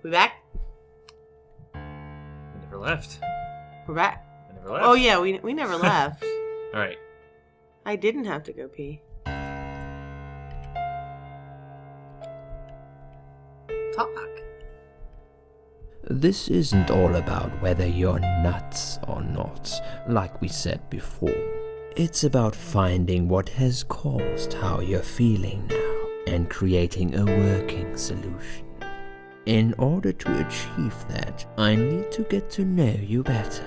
We back? We never left. We're back. We never left. Oh yeah, we never left. All right. I didn't have to go pee. Talk. This isn't all about whether you're nuts or not, like we said before. It's about finding what has caused how you're feeling now and creating a working solution. In order to achieve that, I need to get to know you better.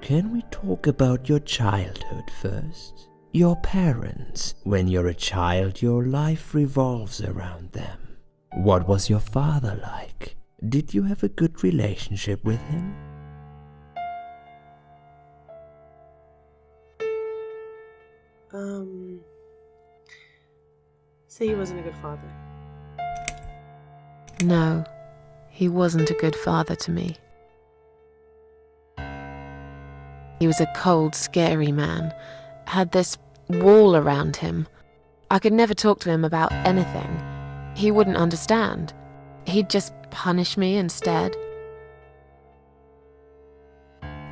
Can we talk about your childhood first? Your parents. When you're a child, your life revolves around them. What was your father like? Did you have a good relationship with him? Say he wasn't a good father. No, he wasn't a good father to me. He was a cold, scary man, had this wall around him. I could never talk to him about anything. He wouldn't understand. He'd just punish me instead.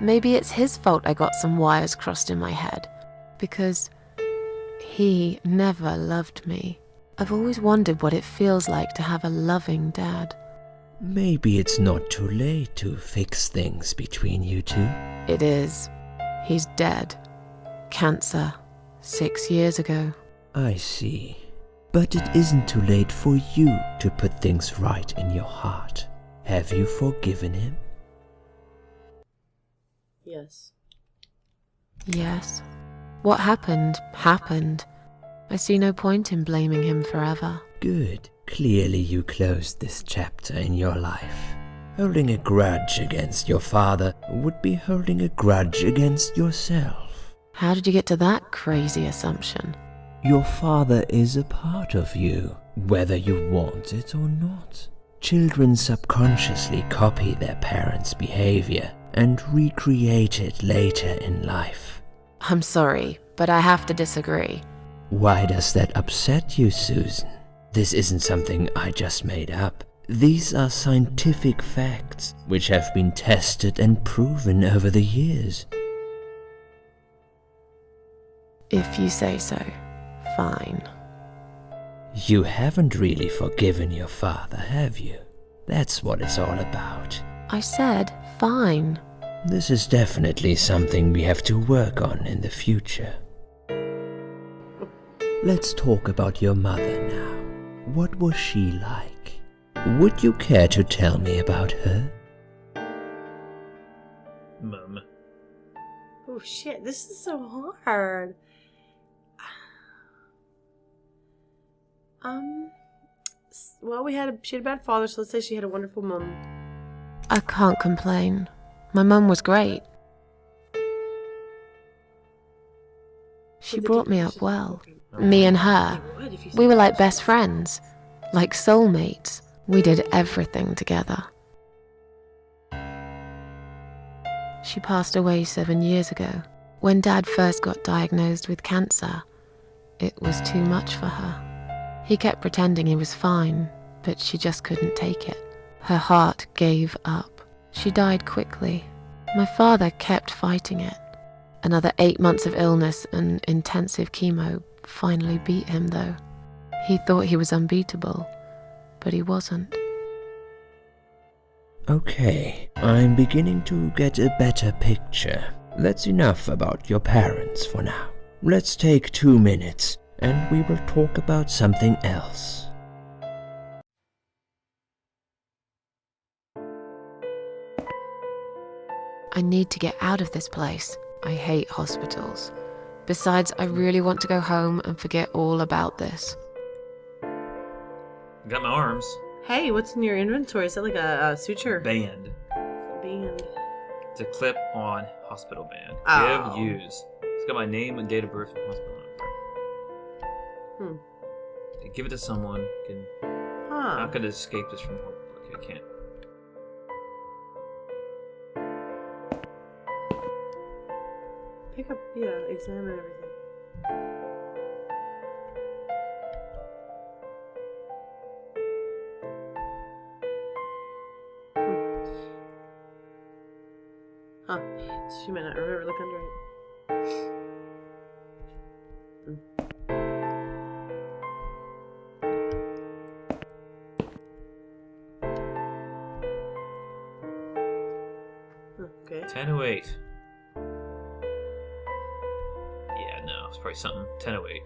Maybe it's his fault I got some wires crossed in my head, because he never loved me. I've always wondered what it feels like to have a loving dad. Maybe it's not too late to fix things between you two. It is. He's dead. Cancer. 6 years ago. I see. But it isn't too late for you to put things right in your heart. Have you forgiven him? Yes. Yes. What happened, happened. I see no point in blaming him forever. Good. Clearly you closed this chapter in your life. Holding a grudge against your father would be holding a grudge against yourself. How did you get to that crazy assumption? Your father is a part of you, whether you want it or not. Children subconsciously copy their parents' behavior and recreate it later in life. I'm sorry, but I have to disagree. Why does that upset you, Susan? This isn't something I just made up. These are scientific facts which have been tested and proven over the years. If you say so, fine. You haven't really forgiven your father, have you? That's what it's all about. I said fine. This is definitely something we have to work on in the future. Let's talk about your mother now. What was she like? Would you care to tell me about her? Mum. Oh shit, this is so hard. Well, she had a bad father, so let's say she had a wonderful mom. I can't complain. My mum was great. She brought me up well. Me and her. We were like best friends. Like soulmates. We did everything together. She passed away 7 years ago. When Dad first got diagnosed with cancer, it was too much for her. He kept pretending he was fine, but she just couldn't take it. Her heart gave up. She died quickly. My father kept fighting it. Another 8 months of illness and intensive chemo finally beat him, though. He thought he was unbeatable, but he wasn't. Okay, I'm beginning to get a better picture. That's enough about your parents for now. Let's take 2 minutes and we will talk about something else. I need to get out of this place. I hate hospitals. Besides, I really want to go home and forget all about this. Got my arms. Hey, what's in your inventory? Is that like a suture? Band. Band. It's a clip-on hospital band. Oh. Give, use. It's got my name and date of birth and hospital number. Okay, give it to someone. I'm not gonna escape this from home. Okay, I can't. Pick up, examine everything. 10:08. Yeah, no, it's probably something. 10:08.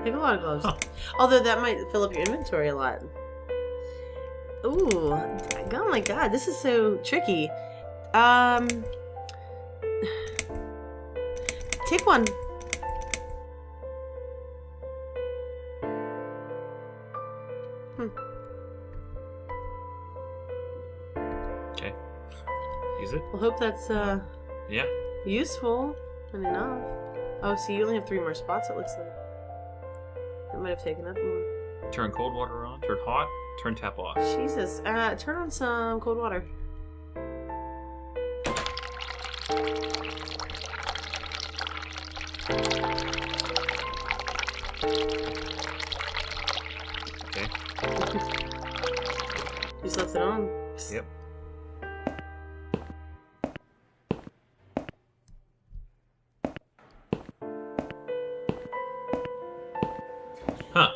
Take a lot of gloves. Huh. Although that might fill up your inventory a lot. Ooh. Oh my god, this is so tricky. Take one. Okay. Use it? We'll hope that's Yeah. useful and enough. Oh, see, you only have 3 more spots, it looks like. That might have taken up more. Turn cold water on. Turn hot. Turn tap off. Jesus. Turn on some cold water. Okay. Just left it on. Yep. Huh.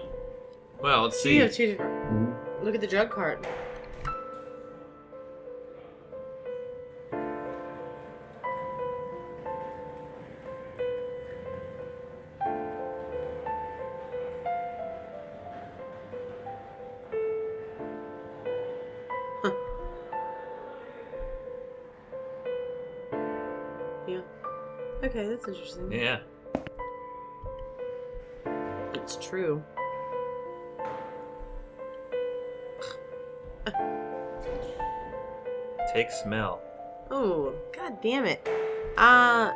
Well, let's So see. you have 2 different. Look at the drug card. Huh. Yeah. Okay, that's interesting. Yeah. It's true. Take smell. Oh, god damn it. Well,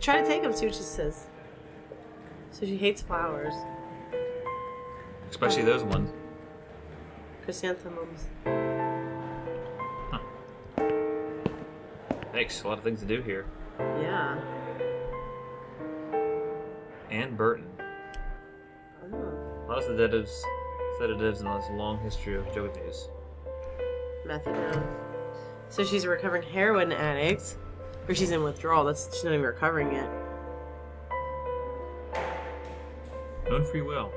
try to take them, see what she says. So she hates flowers. Especially those ones. Chrysanthemums. Thanks. A lot of things to do here. Yeah. Ann Burton. Oh. A lot of sedatives, and has a long history of drug abuse. Methadone. So she's a recovering heroin addict. Or she's in withdrawal. She's not even recovering yet. Known free will.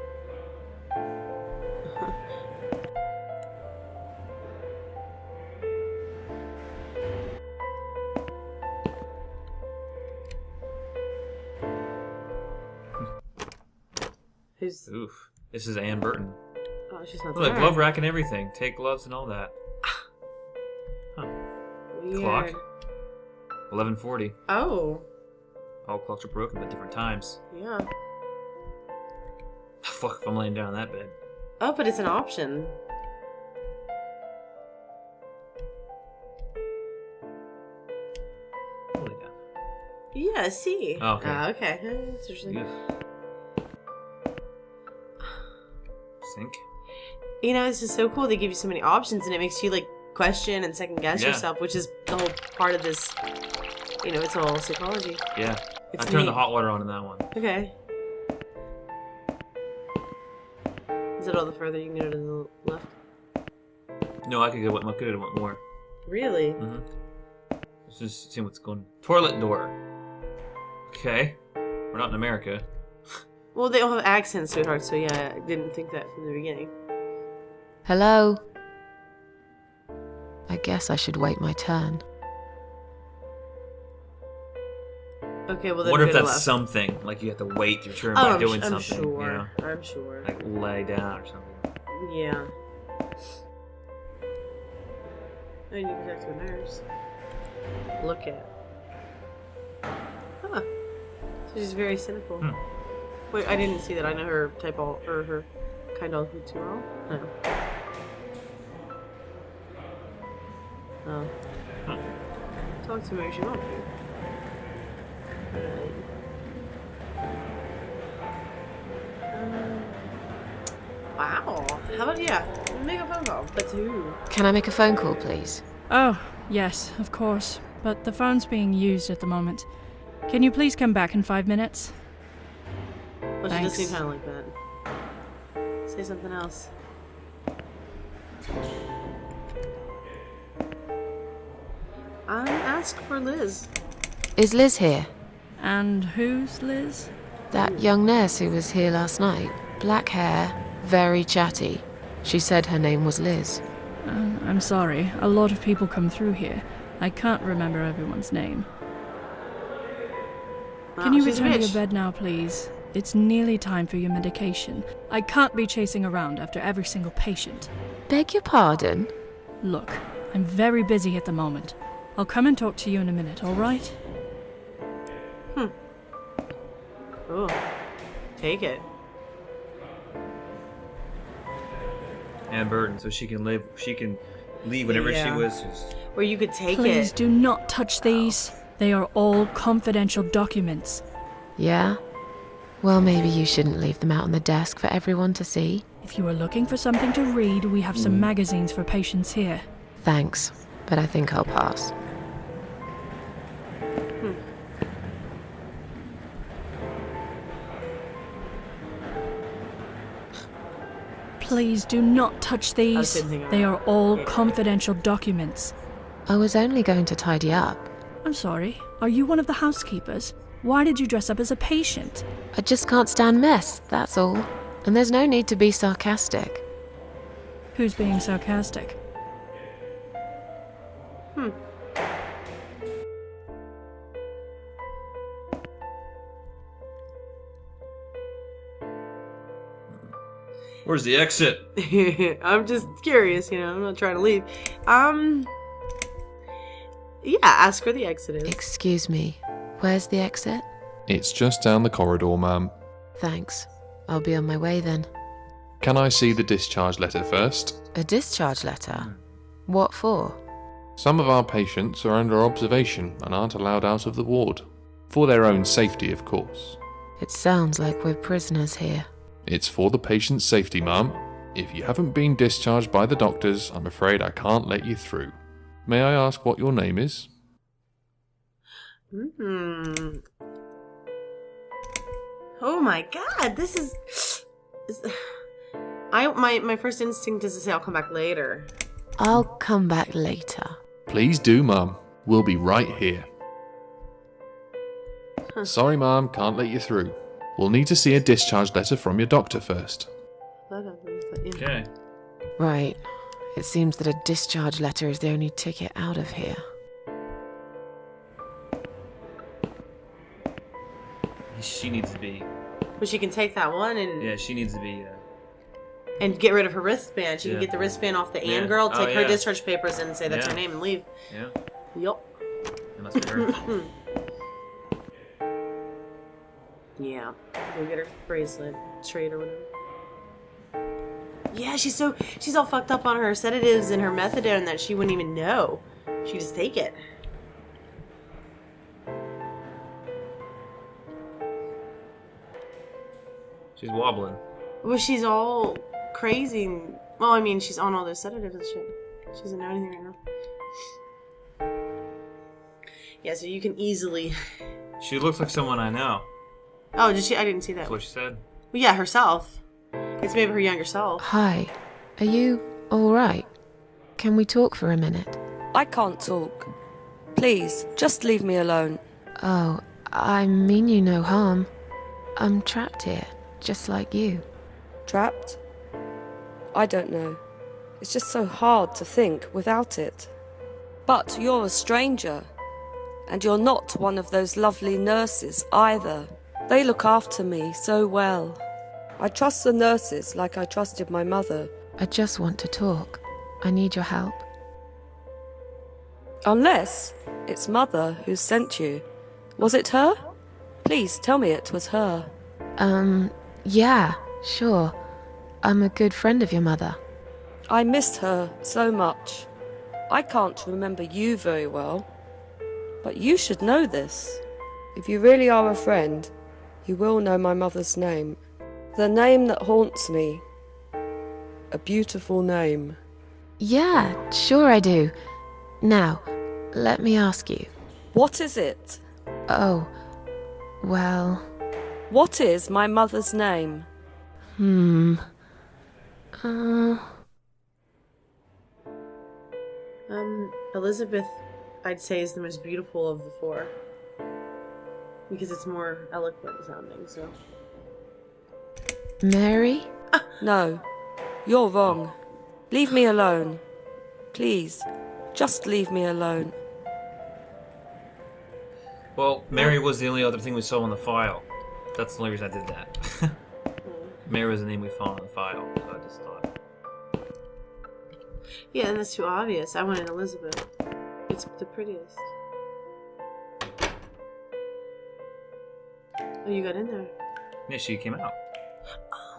Who's... Oof. This is Ann Burton. Oh, she's not Look, there. glove rack and everything. Take gloves and all that. Huh. Weird. Clock. 11:40. Oh. All clocks are broken, but different times. Yeah. Fuck if I'm laying down on that bed. Oh, but it's an option. I'll lay down. Yeah, see. Oh, okay. Okay. That's interesting. Oof. Sink. You know, it's just so cool. They give you so many options, and it makes you, like, question and second guess Yeah. yourself, which is the whole part of this. You know, it's all psychology. Yeah. It's I turned the neat. hot water on in that one. Okay. Is it all the further you can go to the left? No, I could have went more. Really? Mm-hmm. Let's just see what's going. Toilet door. Okay. We're not in America. Well, they all have accents, sweetheart, so yeah, I didn't think that from the beginning. Hello? I guess I should wait my turn. Okay, well then What if go to that's left. something? Like you have to wait your turn Oh, by I'm doing I'm something. sure. You know? I'm sure. Like lay down or something. Yeah. Oh, you can talk to a nurse. Look at. Huh. So she's very cynical. Hmm. Wait, I didn't see that. I know her type all, or her kind all too well. No. Oh. Huh. Talk to me if you want to. Wow. How about, yeah, make a phone call. But to who? Can I make a phone call, please? Oh, yes, of course. But the phone's being used at the moment. Can you please come back in 5 minutes? Well, she does Thanks. seem kind of like that. Say something else. Ask for Liz. Is Liz here? And who's Liz? That young nurse who was here last night. Black hair, Very chatty. She said her name was Liz. I'm sorry. A lot of people come through here. I can't remember everyone's name. Can you return to your bed now, please? It's nearly time for your medication. I can't be chasing around after every single patient. Beg your pardon? Look, I'm very busy at the moment. I'll come and talk to you in a minute, all right? Oh, take it. And burden, so she can leave whenever she wishes. Or you could take Please it. do not touch these. They are all confidential documents. Yeah? Well, maybe you shouldn't leave them out on the desk for everyone to see. If you are looking for something to read, we have some magazines for patients here. Thanks, but I think I'll pass. Please do not touch these. They are all confidential documents. I was only going to tidy up. I'm sorry. Are you one of the housekeepers? Why did you dress up as a patient? I just can't stand mess, that's all. And there's no need to be sarcastic. Who's being sarcastic? Where's the exit? I'm just curious, I'm not trying to leave. Yeah, ask where the exit is. Excuse me, where's the exit? It's just down the corridor, ma'am. Thanks. I'll be on my way then. Can I see the discharge letter first? A discharge letter? What for? Some of our patients are under observation and aren't allowed out of the ward. For their own safety, of course. It sounds like we're prisoners here. It's for the patient's safety, ma'am. If you haven't been discharged by the doctors, I'm afraid I can't let you through. May I ask what your name is? Oh my god, this is my first instinct is to say I'll come back later. I'll come back later. Please do, ma'am. We'll be right here. Sorry, ma'am, can't let you through. We'll need to see a discharge letter from your doctor first. Okay. Right. It seems that a discharge letter is the only ticket out of here. She needs to be. But she can take that one and Yeah, she needs to be. and get rid of her wristband. She can get the wristband off the Ann girl, take her yeah. discharge papers and say that's her Yeah. name and leave. Yeah. Yup. It must be her. Yeah. Go get her bracelet, straight or whatever. Yeah, she's all fucked up on her sedatives and her methadone that she wouldn't even know. She just take it. She's wobbling. Well, she's all crazy. Well, I mean, she's on all those sedatives and shit. She doesn't know anything right now. Yeah, so you can easily... She looks like someone I know. Oh, did she? I didn't see that. That's what she said. Well, yeah, herself. It's maybe her younger self. Hi. Are you alright? Can we talk for a minute? I can't talk. Please, just leave me alone. Oh, I mean you no harm. I'm trapped here, just like you. Trapped? I don't know. It's just so hard to think without it. But you're a stranger. And you're not one of those lovely nurses either. They look after me so well. I trust the nurses like I trusted my mother. I just want to talk. I need your help. Unless it's Mother who sent you. Was it her? Please tell me it was her. Yeah, sure. I'm a good friend of your mother. I missed her so much. I can't remember you very well. But you should know this. If you really are a friend, you will know my mother's name. The name that haunts me. A beautiful name. Yeah, sure I do. Now, let me ask you. What is it? Oh, well... What is my mother's name? Elizabeth, I'd say, is the most beautiful of the four. Because it's more eloquent sounding, so... Mary? No, you're wrong. Leave me alone. Please, just leave me alone. Well, Mary was the only other thing we saw on the file. That's the only reason I did that. Mary was the name we found on the file, so I just thought. Yeah, and that's too obvious. I wanted Elizabeth. It's the prettiest. Oh, you got in there. Yeah, she came out.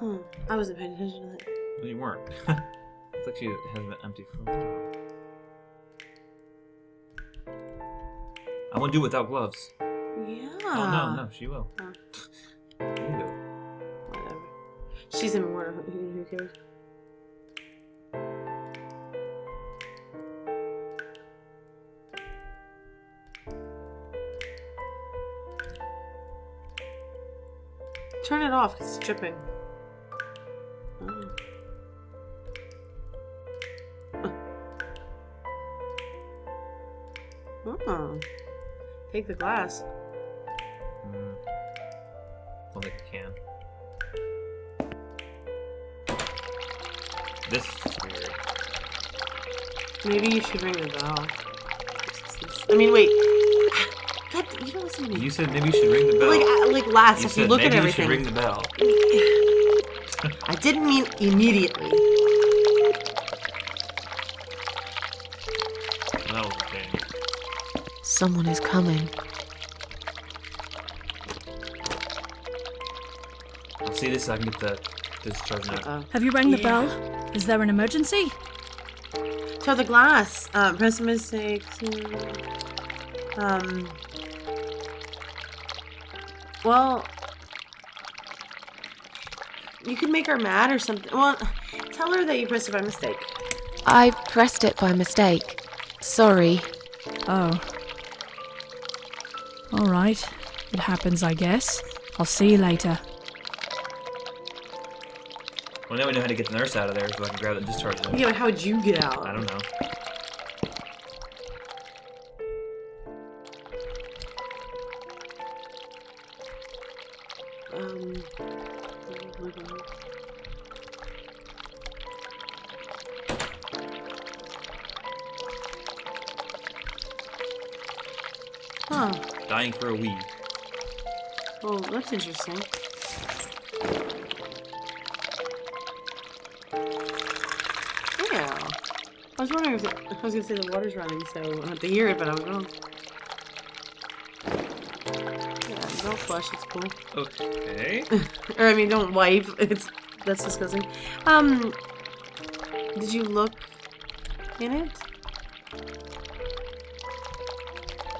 Oh, I wasn't paying attention to that. No, you weren't. It's like she has an empty phone. I won't do it without gloves. Yeah. Oh, no, she will. Oh. You do. Whatever. She's in water. Who cares? Turn it off because it's dripping. Oh. Take the glass. Don't think I can. This is weird. Maybe you should ring the bell. I mean, wait. God, you don't listen to me. You said maybe you should ring the bell. Like last, you if you look at everything. Maybe you should ring the bell. I didn't mean immediately. That was okay. Someone is coming. I'll see this so I can get the discharge note. Have you rang the bell? Is there an emergency? So the glass. Press a mistake. Well, you could make her mad or something. Well, tell her that you pressed it by mistake. I pressed it by mistake. Sorry. Oh. Alright. It happens, I guess. I'll see you later. Well, now we know how to get the nurse out of there so I can grab the discharge note. Yeah, but how would you get out? I don't know. Huh. Dying for a wee. Well, that's interesting. Yeah. I was wondering if I was gonna say the water's running, so I don't have to hear it, but I was wrong. Yeah, don't flush, it's cool. Okay. Or I mean, don't wipe. That's disgusting. Did you look in it?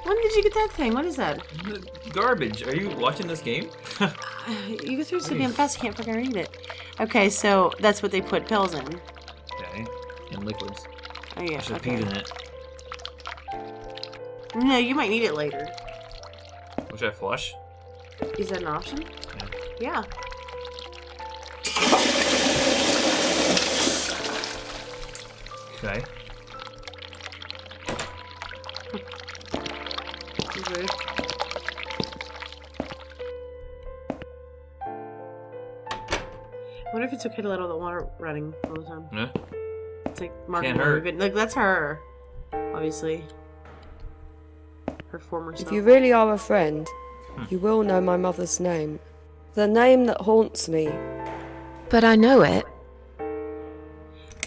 When did you get that thing? What is that? Garbage. Are you watching this game? You go through it so damn fast, you can't fucking read it. Okay, so that's what they put pills in. Okay. And liquids. Oh yeah, I should have okay. peed in it. No, you might need it later. Should I flush? Is that an option? Yeah. Yeah. Okay. Rude. I wonder if it's okay to let all the water running all the time. Yeah. It's like Mark Can't hurt. but like that's her, obviously. Her former self. If you really are a friend, you will know my mother's name. The name that haunts me. But I know it.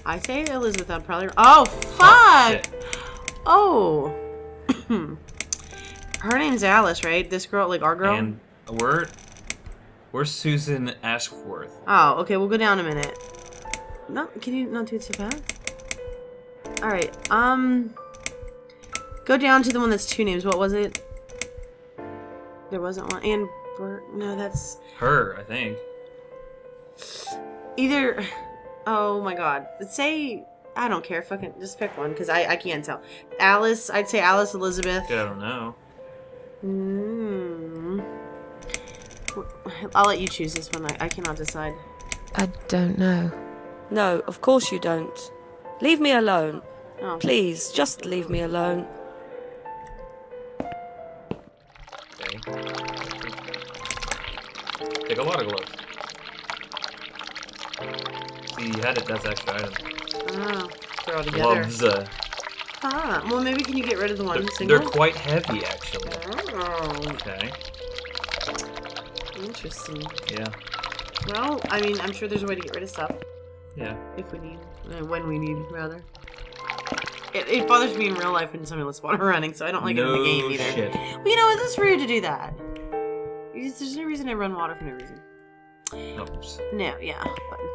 I say Elizabeth, I'm probably. Oh fuck! shit. Oh. Her name's Alice, right? This girl, like our girl. And we're Susan Ashworth. Oh, okay. We'll go down a minute. No, can you not do it so fast? All right. Go down to the one that's two names. What was it? There wasn't one. And no, that's Her, I think. either. Oh my god. Let's say I don't care. Fucking just pick one because I can't tell. Alice. I'd say Alice Elizabeth. I don't know. I'll let you choose this one. I cannot decide. I don't know. No, of course you don't. Leave me alone. Oh. Please, just leave me alone. Okay. Take a lot of gloves. had it. That's extra item. Oh, they're all together. Gloves. Ah, well, maybe can you get rid of the one They're single? quite heavy, actually. Oh, Okay. interesting. Yeah. Well, I mean, I'm sure there's a way to get rid of stuff Yeah. if we need, when we need, rather. It bothers me in real life when somebody lets water running, so I don't like it in the game either. Shit. Well, you know what? That's rude to do that. There's no reason to run water for no reason. Oops. No, yeah. Button.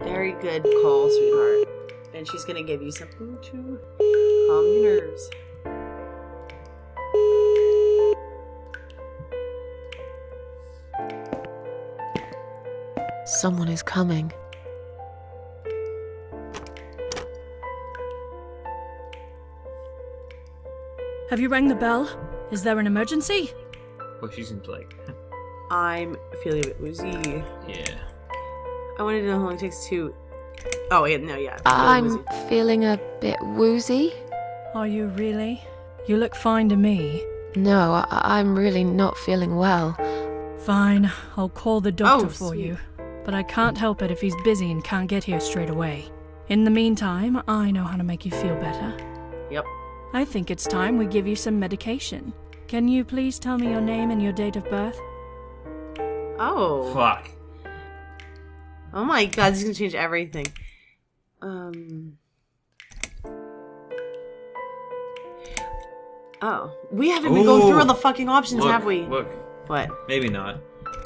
Very good call, sweetheart. And she's gonna give you something to calm your nerves. Someone is coming. Have you rang the bell? Is there an emergency? Well, she seems like. I'm feeling a bit woozy. Yeah. I wanted to know how long it takes to... Oh, yeah, no, yeah. I'm feeling a bit woozy. Are you really? You look fine to me. No, I'm really not feeling well. Fine, I'll call the doctor Oh, for sweet. you. But I can't help it if he's busy and can't get here straight away. In the meantime, I know how to make you feel better. Yep. I think it's time we give you some medication. Can you please tell me your name and your date of birth? Oh. Fuck. Oh my god, this is gonna change everything. Oh. We haven't been going through all the fucking options, Look, have we? Look. What? Maybe not.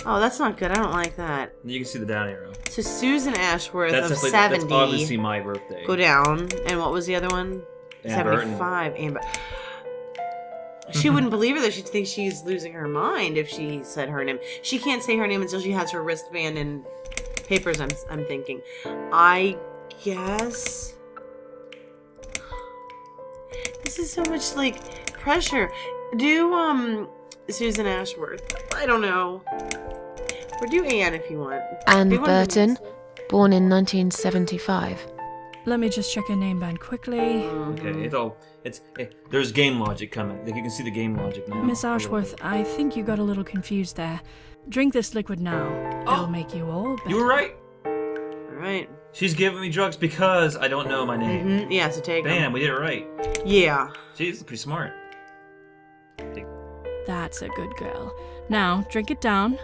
Oh, that's not good. I don't like that. You can see the down arrow. So Susan Ashworth That's of definitely 70. that's obviously my birthday. Go down. And what was the other one? Ann Burton. 75. Amber. She wouldn't believe it though. She'd think she's losing her mind if she said her name. She can't say her name until she has her wristband and papers, I'm thinking. I guess... This is so much, like, pressure. Do, Susan Ashworth. I don't know. Or do Anne if you want. Anne Do one of Burton, these. born in 1975. Let me just check her name band quickly. Okay, there's game logic coming. Like, you can see the game logic now. Miss Ashworth, I think you got a little confused there. Drink this liquid now. It'll make you all better. You were right. Alright. She's giving me drugs because I don't know my name. Mm-hmm. Yeah, so take 'em. Bam, we did it right. Yeah. She's pretty smart. That's a good girl. Now, drink it down.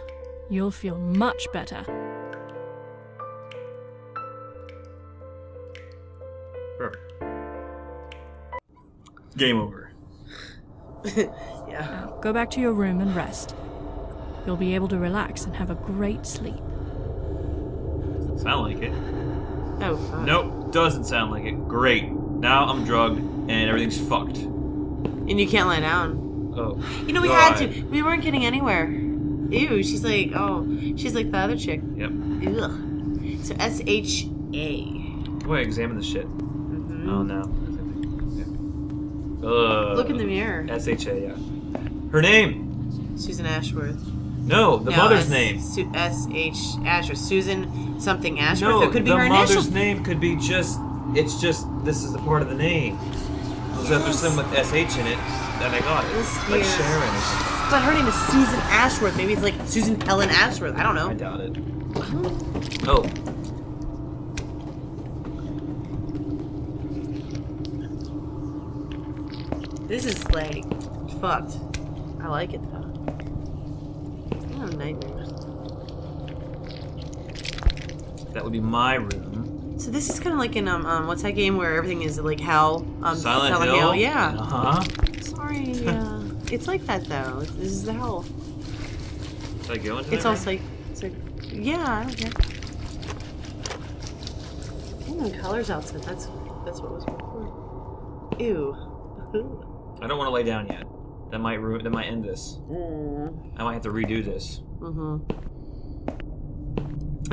You'll feel much better. Perfect. Game over. Yeah. Now, go back to your room and rest. You'll be able to relax and have a great sleep. Doesn't sound like it. Oh, fine. Nope, doesn't sound like it. Great. Now I'm drugged and everything's fucked. And you can't lie down. Oh. You know, we God. had to. We weren't getting anywhere. Ew, she's like the other chick. Yep. Ugh. So S-H-A. Boy, examine the shit. Mm-hmm. Oh no. Look in the mirror. S-H-A, yeah. Her name? Susan Ashworth. No, the mother's name. S-H Ashworth. Susan something Ashworth. No, It could be the her mother's initials. name could be just, it's just, this is the part of the name. So if there's something with S-H in it, then I got it. This Like here. Sharon or something. But her name is Susan Ashworth. Maybe it's like Susan Helen Ashworth. I don't know. I doubt it. Oh. This is like fucked. I like it though. Oh, nightmare. That would be my room. So this is kind of like in what's that game where everything is like hell? Silent Hill? Yeah. Uh-huh. Sorry. Yeah. It's like that though. This is the hell. Should I go into It's that also like, yeah. I don't care. Colors outside. That's what was before. Ew. I don't want to lay down yet. That might end this. I might have to redo this. Mm-hmm.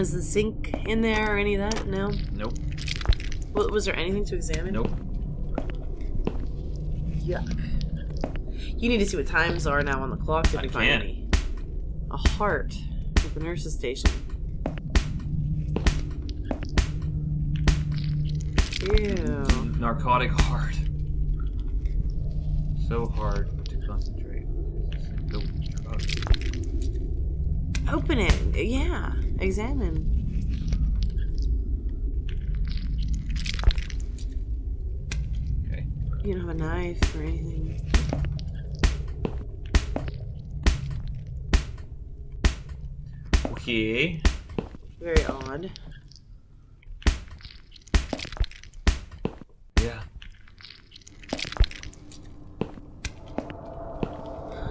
Is the sink in there or any of that? No? Nope. Well, was there anything to examine? Nope. Yuck. You need to see what times are now on the clock if I you find can't. any. A heart at the nurse's station. Ew. Narcotic heart. So hard to concentrate. Filled with drugs. Open it. Yeah. Examine. Okay. You don't have a knife or anything. Okay. Very odd. Yeah.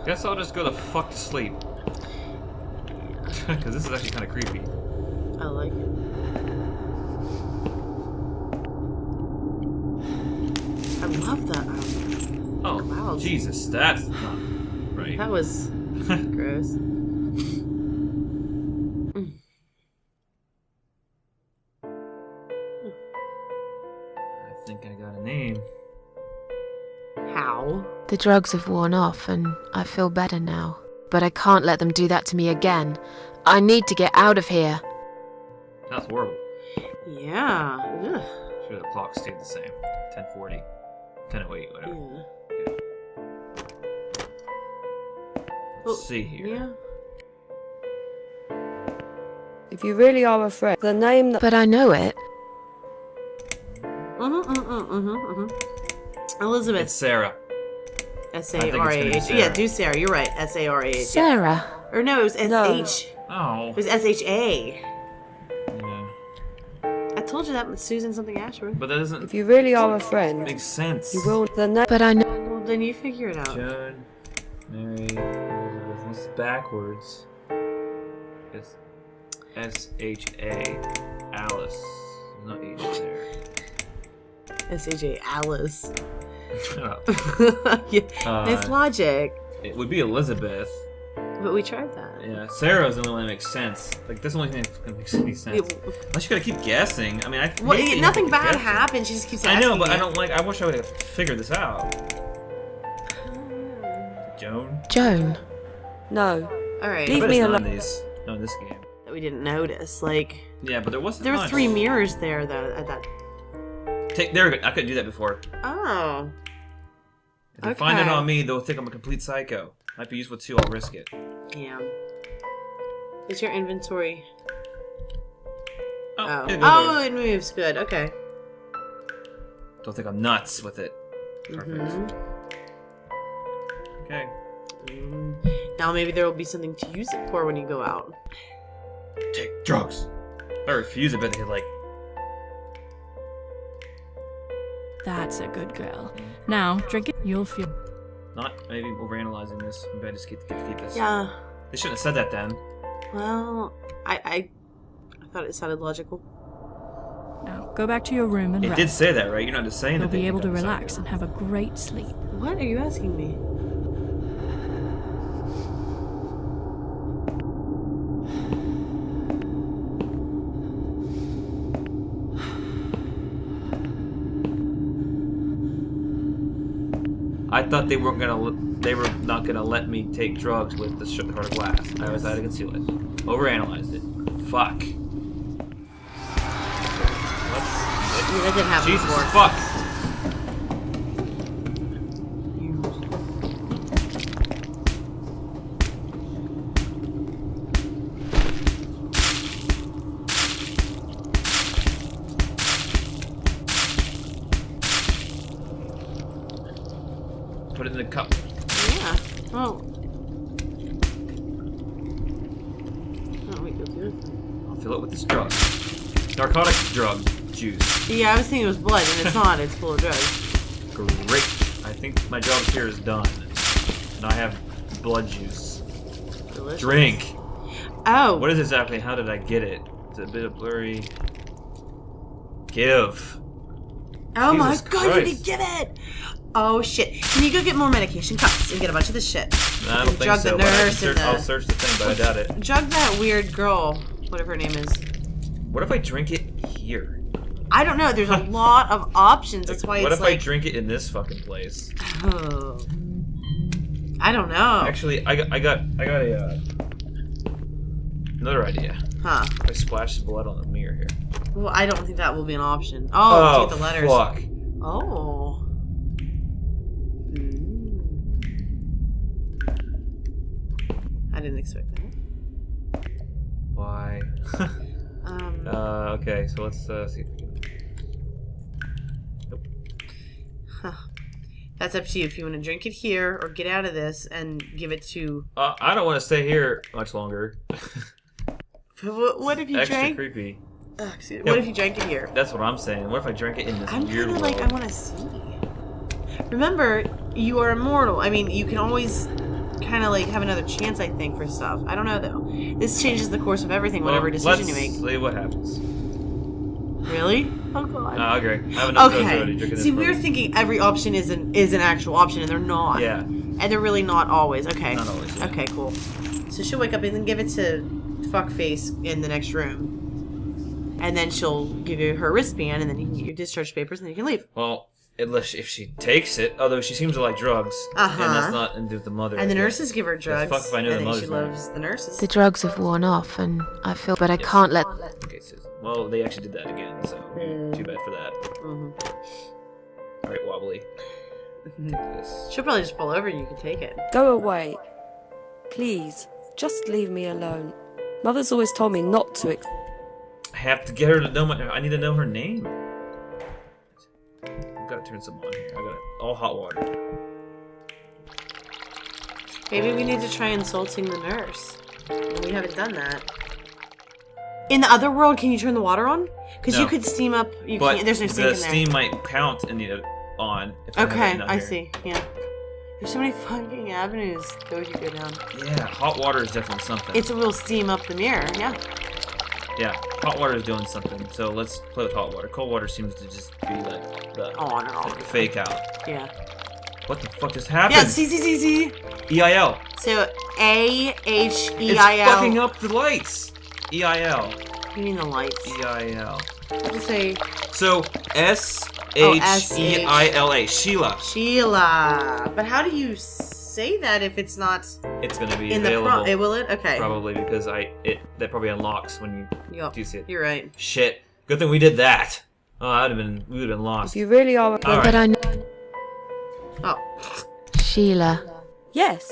Guess I'll just go the fuck to sleep. Because this is actually kind of creepy. I like it. I love that. Oh, Clouds. Jesus, that's not right. That was gross. I think I got a name. How? The drugs have worn off and I feel better now. But I can't let them do that to me again. I need to get out of here. That's horrible. Yeah. Ugh. Sure, the clock stayed the same. 10:40. 10:08, whatever. Yeah. Let's see here. Yeah. If you really are afraid, the name that... But I know it. Elizabeth. It's Sarah. S-A-R-A-H. Sarah. Yeah, do Sarah. You're right. S-A-R-A-H. Sarah. Or no, it was S-H. Oh. It was S-H-A. Yeah. I told you that with Susan something Ashworth. But that doesn't If you really are a friend, make sense. you will... The name... But I know. Well, then you figure it out. Joan, Mary, Elizabeth. This is backwards. It's S-H-A, Alice. There's no H there. S-H-A Alice. Shut up. Yeah, nice logic. It would be Elizabeth. But we tried that. Yeah, Sarah's the only one that makes sense. Like, that's the only thing that makes any sense. Unless you gotta keep guessing. I mean, I Well, hate that you nothing have to keep bad guessing. happened. She just keeps I asking know, but I me. don't like. I wish I would have figured this out. Joan. Joan. No. All right. Leave I bet me it's not alone. in these. No, in this game. That we didn't notice. Like, Yeah, but there wasn't. there were much. 3 mirrors there, though, at that. There we go. I couldn't do that before. Oh. If they find it Okay. on me, they'll think I'm a complete psycho. Might be useful too. I'll risk it. Yeah. Is your inventory? Oh, Oh. yeah, go Oh, there. it moves. Good. Okay. Don't think I'm nuts with it. Perfect. Okay. Now maybe there will be something to use it for when you go out. Take drugs. If I refuse it, but they could like. That's a good girl. Now, drink it. You'll feel... Not maybe overanalyzing this. Maybe I just get to keep this. Yeah. They shouldn't have said that then. Well, I thought it sounded logical. Now, go back to your room and It rest. did say that, right? You're not just saying You'll that. they be able to think I'm a relax psycho. and have a great sleep. What are you asking me? I thought they weren't gonna. They were not gonna let me take drugs with the heart of glass. I always had to conceal it. Overanalyzed it. Fuck. What? Yeah, that didn't happen Jesus before. fuck. Put it in the cup. Yeah. Oh. Oh, wait, you'll do it. I'll fill it with this drug. Narcotic drug juice. Yeah, I was thinking it was blood, and it's not. It's full of drugs. Great. I think my job here is done. And I have blood juice. Delicious. Drink. Oh. What is exactly? How did I get it? It's a bit of blurry. Give. Oh my Jesus god, you Christ. did give it! Oh shit. Can you go get more medication cups and get a bunch of this shit? I don't And think drug so. the But I can nurse and I'll the... search the thing, but I doubt it. Drug that weird girl, whatever her name is. What if I drink it here? I don't know, there's a lot of options. That's why What it's if I like... drink it in this fucking place? Oh. I don't know. Actually, I got a another idea. Huh. If I splash the blood on the mirror here. Well, I don't think that will be an option. Oh, take the letters. Fuck. Oh. I didn't expect that. Why? Okay, so let's see if we can... Nope. Huh. That's up to you if you want to drink it here or get out of this and give it to... I don't want to stay here much longer. What if you Extra drank... creepy. Excuse me. What if you drank it here? That's what I'm saying. What if I drank it in this I'm weird kind of world? like, I want to see. Remember, you are immortal. I mean, you can always kind of like have another chance, I think, for stuff. I don't know, though. This changes the course of everything, whatever decision you make. Let's see what happens. Really? Oh, God. Okay. I have enough dose already Okay. drinking See, this we're from- thinking every option is an actual option, and they're not. Yeah. And they're really not always. Okay. Not always, yeah. Okay, cool. So she'll wake up and then give it to Fuckface in the next room. And then she'll give you her wristband, and then you can get your discharge papers, and then you can leave. Well, unless if she takes it, although she seems to like drugs, Uh-huh. and that's not into the mother. And the I guess. nurses give her drugs, fuck if I knew and the then she mother's name. loves the nurses. The drugs have worn off, and I feel, but I can't let. Okay, so, well, they actually did that again, so too bad for that. All right, wobbly. Take this. She'll probably just fall over and you can take it. Go away. Please, just leave me alone. Mother's always told me not to. I have to get her to know I need to know her name. I've got to turn some on here. I got it. All hot water. Maybe we need to try insulting the nurse. We haven't done that. In the other world, can you turn the water on? Because No. you could steam up. You But can't. There's no sink the in there. steam might count in the on. If I have Okay, it down I here. see. Yeah. There's so many fucking avenues that you go down. Yeah, hot water is definitely something. It's a will steam up the mirror. Yeah. Yeah, hot water is doing something. So let's play with hot water. Cold water seems to just be like the On and off. like fake out. Yeah. What the fuck just happened? Yeah. See. EIL. So It's AHEIL. fucking up the lights. EIL. You mean the lights? EIL. What to say? So SHEILA. Sheila. Sheila. But how do you say that if it's not It's gonna be in the available. prompt? Will it? Okay. Probably because that probably unlocks when you Yup. do see it. You're right. Shit. Good thing we did that. Oh, we would have been lost. If you really are. All But right. I know. Oh. Sheila. Yes.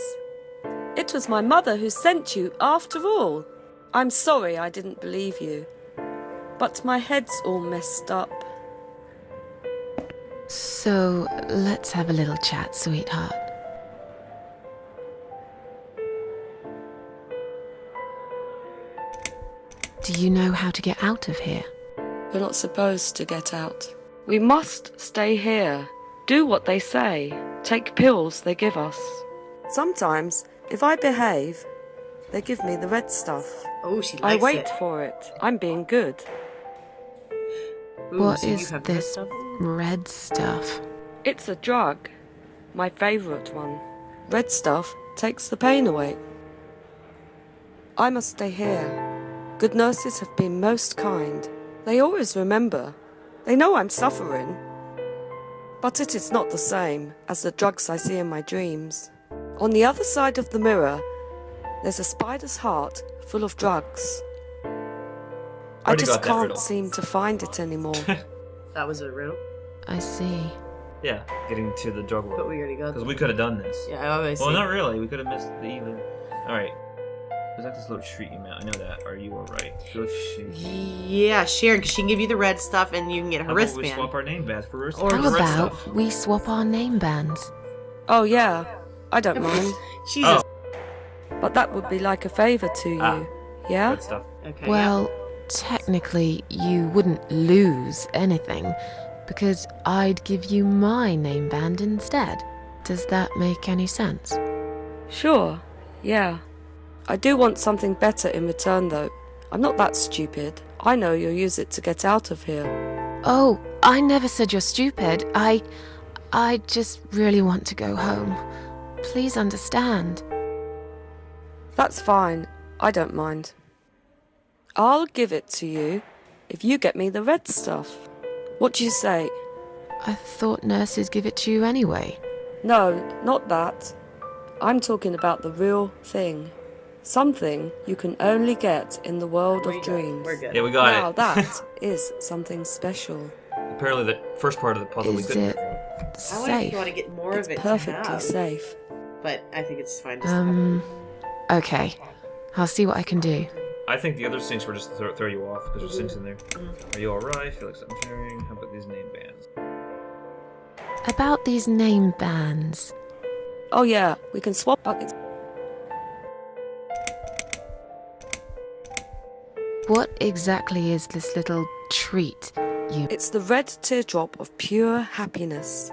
It was my mother who sent you after all. I'm sorry I didn't believe you. But my head's all messed up. So, let's have a little chat, sweetheart. Do you know how to get out of here? We're not supposed to get out. We must stay here. Do what they say. Take pills they give us. Sometimes, if I behave, they give me the red stuff. Oh, she I likes wait it. for it. I'm being good. Ooh, What so you is have red this stuff? red stuff? It's a drug. My favourite one. Red stuff takes the pain away. I must stay here. Good nurses have been most kind. They always remember. They know I'm suffering. But it is not the same as the drugs I see in my dreams. On the other side of the mirror, there's a spider's heart full of drugs. I Already just got that can't riddle. seem to find it anymore. That was a riddle, I see. Yeah, getting to the drug but world. we already got Because that. we could have done this. Yeah, I always Well, see. not really. We could have missed the evening. Alright. There's like this little treat you meant. I know that. Are you alright? Yeah, Sharon, because she can give you the red stuff and you can get her How about we wristband. swap our name bands for Or for How the red about stuff? we swap our name bands? Oh yeah, I don't mind. Jesus. But that would be like a favour to you. Ah. Yeah? Red stuff. Okay. Well, technically, you wouldn't lose anything, because I'd give you my name band instead. Does that make any sense? Sure, yeah. I do want something better in return though. I'm not that stupid. I know you'll use it to get out of here. Oh, I never said you're stupid. I just really want to go home. Please understand. That's fine. I don't mind. I'll give it to you if you get me the red stuff. What do you say? I thought nurses give it to you anyway. No, not that. I'm talking about the real thing. Something you can only get in the world of dreams. We're good. Yeah, we got Now it. that is something special. Apparently, the first part of the puzzle we Is couldn't. it I wonder if safe? you want to get more It's of it to perfectly have. safe. But I think it's fine. Just to have it. Okay. I'll see what I can do. I think the other sinks were just to throw you off because there's sinks in there. Are you alright? Feel like something sharing? How about these name bands? About these name bands. Oh yeah, we can swap buckets. What exactly is this little treat you... It's the red teardrop of pure happiness.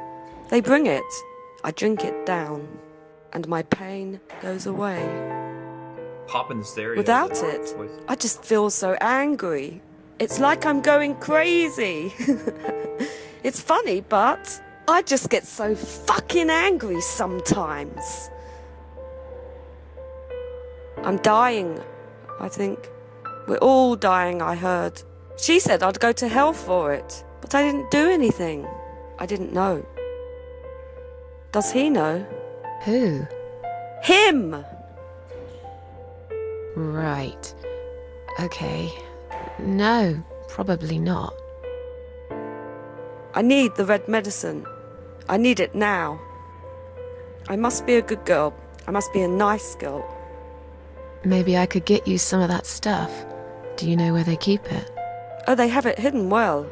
They bring it. I drink it down. And my pain goes away. Pop in the stereo. Without it, I just feel so angry. It's like I'm going crazy. It's funny, but I just get so fucking angry sometimes. I'm dying, I think. We're all dying, I heard. She said I'd go to hell for it, but I didn't do anything. I didn't know. Does he know? Who? Him! Right. Okay. No, probably not. I need the red medicine. I need it now. I must be a good girl. I must be a nice girl. Maybe I could get you some of that stuff. Do you know where they keep it? Oh, they have it hidden well.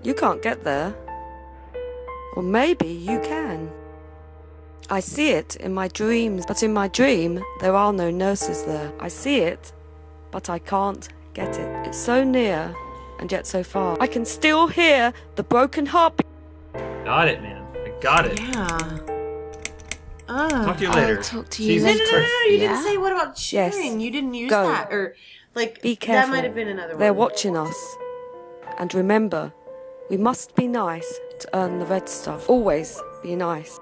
You can't get there. Or maybe you can. I see it in my dreams, but in my dream, there are no nurses there. I see it, but I can't get it. It's so near, and yet so far. I can still hear the broken heartbeat. Got it, man. I got it. Yeah. Talk to you later. I'll talk to you No, later. no, no, no, you Yeah? didn't say what about sharing? Yes. You didn't use Go. that. Or, like, Be careful. that might have been another They're one. watching us. And remember, we must be nice to earn the red stuff. Always be nice.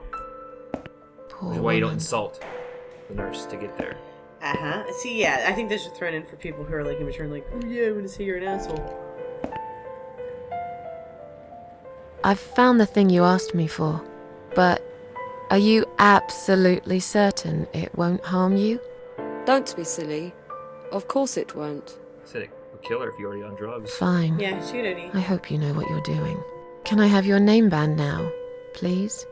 Poor That's why you don't woman. insult the nurse to get there. Uh-huh. See, yeah, I think those are thrown in for people who are, like, in return, like, oh, yeah, I'm gonna say you're an asshole. I've found the thing you asked me for, but are you absolutely certain it won't harm you? Don't be silly. Of course it won't. I said it would kill her if you're already on drugs. Fine. Yeah, shoot Eddie. I hope you know what you're doing. Can I have your name band now, please?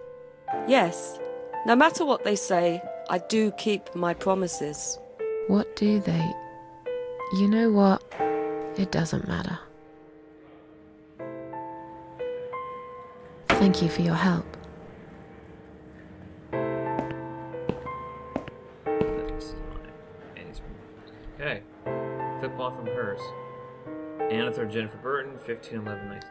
Yes. No matter what they say, I do keep my promises. What do they... You know what? It doesn't matter. Thank you for your help. That's fine. Annie's okay. Clip off from hers. Anna Jennifer Burton, 15/11/19.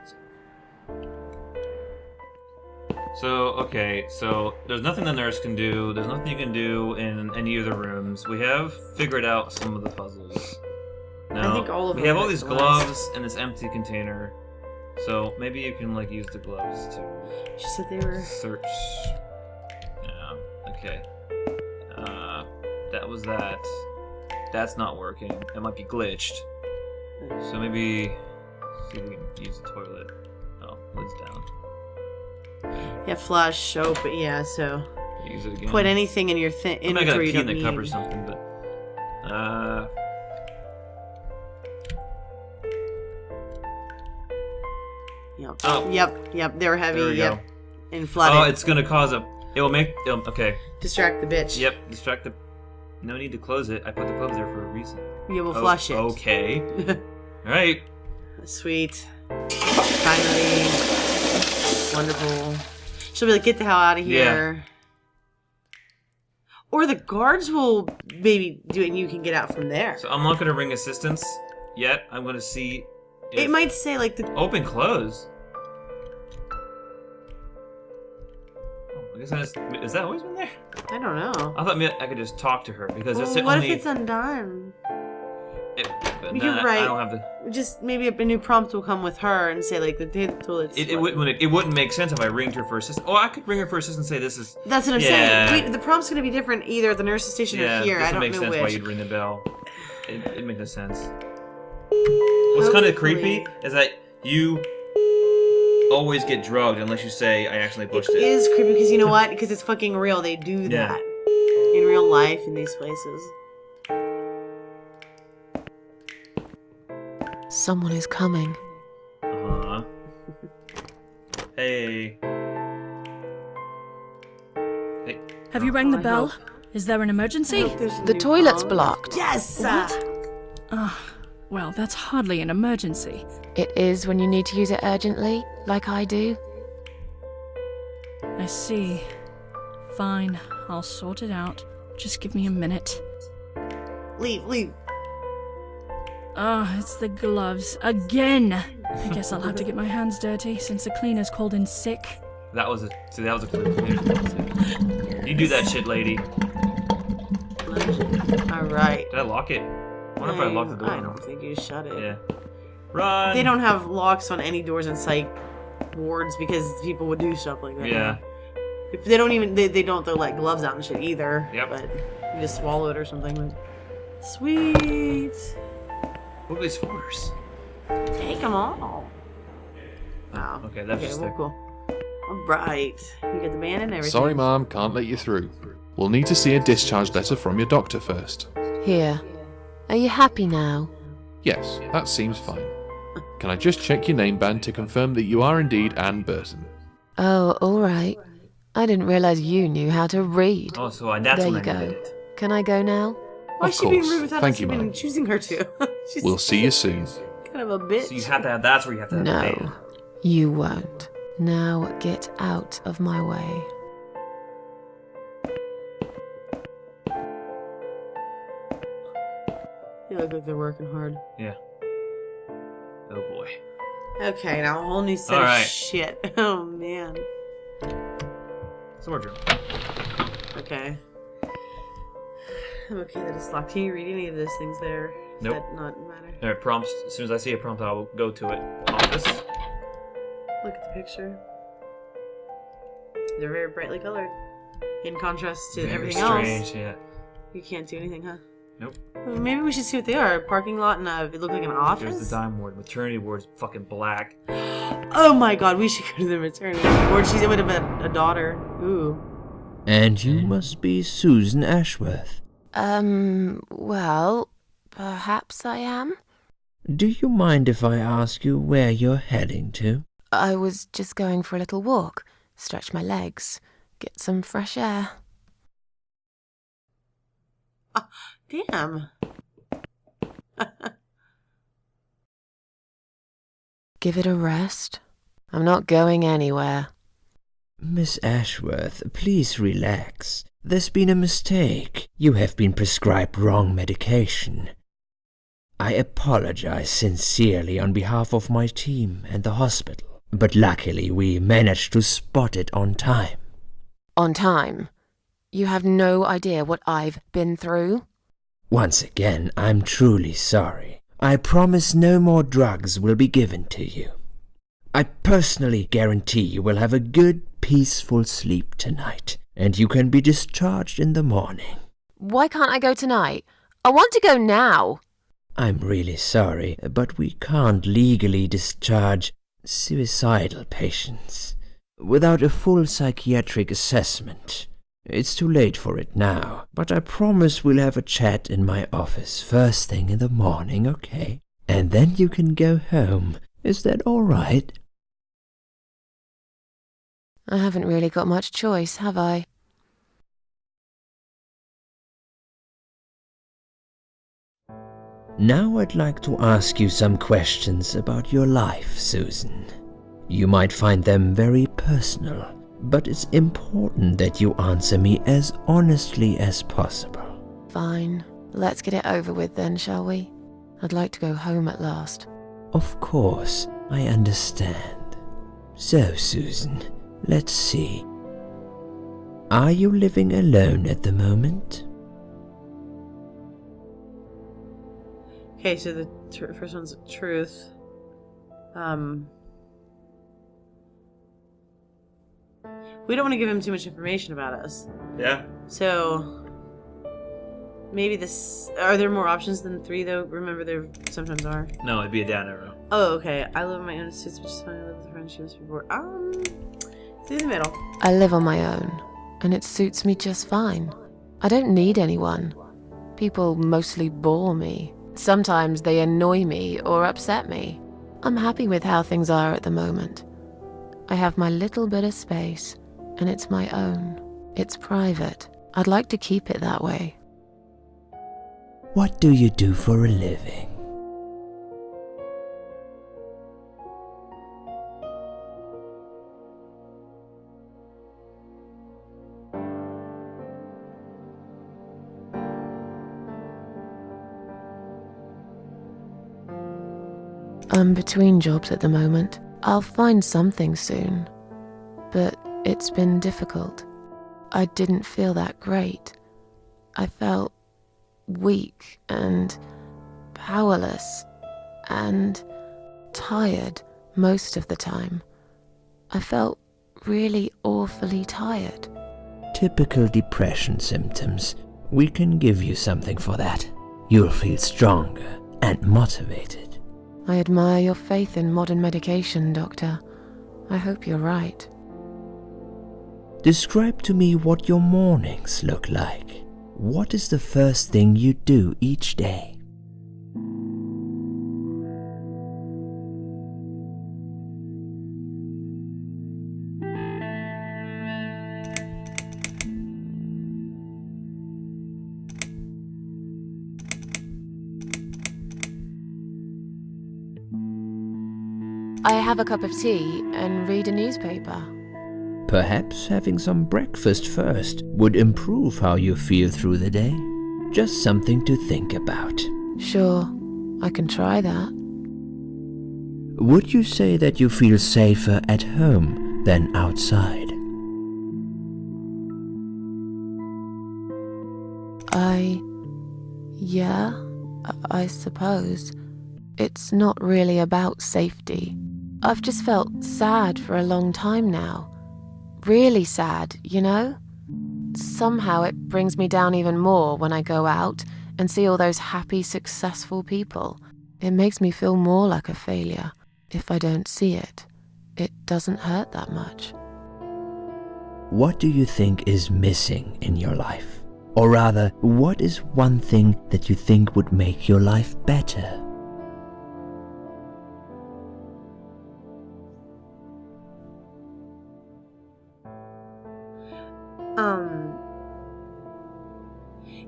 So, okay, so there's nothing the nurse can do. There's nothing you can do in any of the rooms. We have figured out some of the puzzles. Now, I think all of we them have all are these gloves. gloves in this empty container. So maybe you can like use the gloves to She said they were... search. Yeah. Okay. That was that. That's not working. It might be glitched. So maybe see if we can use the toilet. Oh, lid's down. Yeah, flush, open, yeah, so... Use it again. Put anything in your I got a inventory you key in don't the cup or need. something, but Yep. Oh. Yep, they were heavy, there we yep. go. And flooded. Oh, it's gonna cause a. It will make. Okay. Distract the bitch. Yep. Distract the. No need to close it. I put the gloves there for a reason. You will Oh, flush it. Okay. All right. Sweet. Finally. Wonderful. She'll be like, get the hell out of here. Or the guards will maybe do it and you can get out from there. So I'm not gonna ring assistance yet. I'm gonna see. If It might say like the... open close. Oh, I guess is that always been there? I don't know. I thought maybe I could just talk to her because that's the Well, what only. if it's undone? But You're then right. I don't have the. Just maybe a new prompt will come with her and say like the toilet's... It wouldn't make sense if I ringed her for assistance. Oh, I could ring her for assistance and say this is. That's what I'm Yeah. saying. The prompt's going to be different either at the nurse's station Yeah, or here. I doesn't don't make know sense which. why you'd ring the bell. It makes no sense. What's kind of creepy is that you always get drugged unless you say I accidentally pushed It it. is creepy because you know what? Because it's fucking real. They do Yeah. that in real life in these places. Someone is coming. Uh-huh. Hey. Hey. Have you rang the I bell? hope. Is there an emergency? I hope there's a The new toilet's prompt. blocked. Yes! What? Well, that's hardly an emergency. It is when you need to use it urgently, like I do. I see. Fine, I'll sort it out. Just give me a minute. Leave. It's the gloves. Again! I guess I'll have to get my hands dirty since the cleaner's called in sick. That was a clear. You do that shit, lady. Alright. Did I lock it? I wonder if I locked the door. I don't think you shut it. Yeah. Run! They don't have locks on any doors in psych wards because people would do stuff like that. Yeah. If they don't even, they don't throw like gloves out and shit either. Yep. But you just swallow it or something. But... Sweet. What are these folders? Take them all. Wow. Okay, that's just well, cool. Alright. You got the band and everything. Sorry, Mom, can't let you through. We'll need to see a discharge letter from your doctor first. Here. Are you happy now? Yes, that seems fine. Can I just check your name band to confirm that you are indeed Anne Burton? Oh, alright. I didn't realize you knew how to read. Oh, so that's there when you I did go. it. Can I go now? Why is she being course. rude without Thank us you, even Mom. choosing her to? She's We'll see you soon. kind of a bitch. So you have to have, that's where you have to have the band. No, you won't. Now get out of my way. They look like they're working hard. Yeah. Oh boy. Okay, now a whole new set Alright. of shit. Oh man. It's a wardrobe. Okay. I'm okay that it's locked. Can you read any of those things there? Nope. Does that not matter? Alright, prompts. As soon as I see a prompt, I'll go to it. Office. Look at the picture. They're very brightly colored. In contrast to Very everything strange, else. yeah. You can't do anything, huh? Nope. Well, maybe we should see what they are. A parking lot and it looked like an office? There's the dime ward. Maternity ward is fucking black. Oh my god, we should go to the maternity ward. She would have had a daughter. Ooh. And you must be Susan Ashworth. Well, perhaps I am. Do you mind if I ask you where you're heading to? I was just going for a little walk, stretch my legs, get some fresh air. Damn. Give it a rest. I'm not going anywhere. Miss Ashworth, please relax. There's been a mistake. You have been prescribed wrong medication. I apologize sincerely on behalf of my team and the hospital, but luckily we managed to spot it on time. On time. You have no idea what I've been through? Once again, I'm truly sorry. I promise no more drugs will be given to you. I personally guarantee you will have a good, peaceful sleep tonight, and you can be discharged in the morning. Why can't I go tonight? I want to go now. I'm really sorry, but we can't legally discharge suicidal patients without a full psychiatric assessment. It's too late for it now, but I promise we'll have a chat in my office first thing in the morning, okay? And then you can go home. Is that all right? I haven't really got much choice, have I? Now I'd like to ask you some questions about your life, Susan. You might find them very personal, but it's important that you answer me as honestly as possible. Fine. Let's get it over with then, shall we? I'd like to go home at last. Of course, I understand. So, Susan, let's see. Are you living alone at the moment? Okay, so the first one's truth. We don't want to give him too much information about us. Yeah. So maybe this. Are there more options than 3 though? Remember, there sometimes are. No, it'd be a down arrow. Oh, okay. I live on my own suits, which is fine. I live with a friend she was before. Through the middle. I live on my own, and it suits me just fine. I don't need anyone. People mostly bore me. Sometimes they annoy me or upset me. I'm happy with how things are at the moment. I have my little bit of space, and it's my own. It's private. I'd like to keep it that way. What do you do for a living? I'm between jobs at the moment. I'll find something soon. But it's been difficult. I didn't feel that great. I felt weak and powerless and tired most of the time. I felt really awfully tired. Typical depression symptoms. We can give you something for that. You'll feel stronger and motivated. I admire your faith in modern medication, Doctor. I hope you're right. Describe to me what your mornings look like. What is the first thing you do each day? I have a cup of tea and read a newspaper. Perhaps having some breakfast first would improve how you feel through the day. Just something to think about. Sure, I can try that. Would you say that you feel safer at home than outside? Yeah, I suppose. It's not really about safety. I've just felt sad for a long time now. Really sad, you know? Somehow it brings me down even more when I go out and see all those happy, successful people. It makes me feel more like a failure. If I don't see it, it doesn't hurt that much. What do you think is missing in your life? Or rather, what is one thing that you think would make your life better?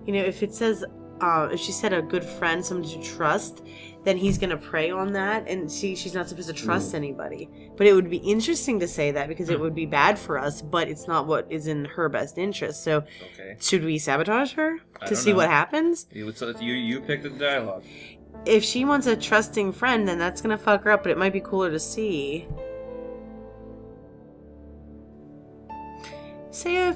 You know, if it says, if she said a good friend, someone to trust, then he's going to prey on that, and she's not supposed to trust anybody. But it would be interesting to say that, because it would be bad for us, but it's not what is in her best interest. So, should we sabotage her to see what happens? You picked the dialogue. If she wants a trusting friend, then that's going to fuck her up, but it might be cooler to see. Say a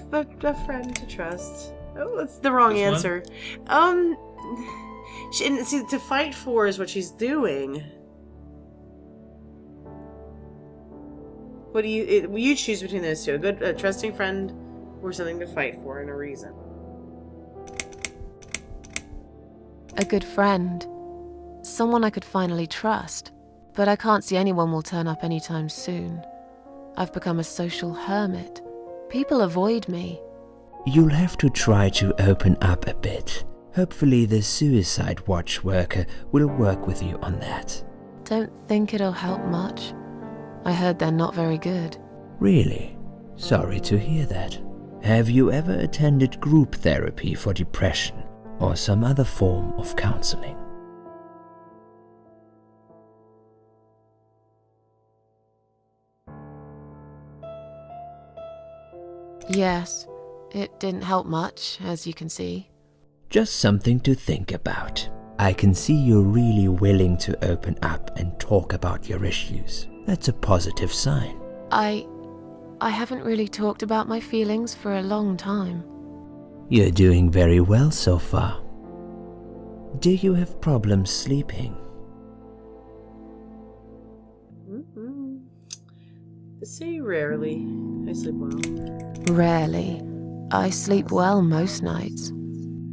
friend to trust. Oh, that's the wrong answer. See, to fight for is what she's doing. What do you choose between those two? A trusting friend, or something to fight for and a reason? A good friend. Someone I could finally trust. But I can't see anyone will turn up anytime soon. I've become a social hermit. People avoid me. You'll have to try to open up a bit. Hopefully the suicide watch worker will work with you on that. Don't think it'll help much. I heard they're not very good. Really? Sorry to hear that. Have you ever attended group therapy for depression or some other form of counseling? Yes, it didn't help much, as you can see. Just something to think about. I can see you're really willing to open up and talk about your issues. That's a positive sign. I haven't really talked about my feelings for a long time. You're doing very well so far. Do you have problems sleeping? Say rarely. I sleep well. Rarely. I sleep well most nights.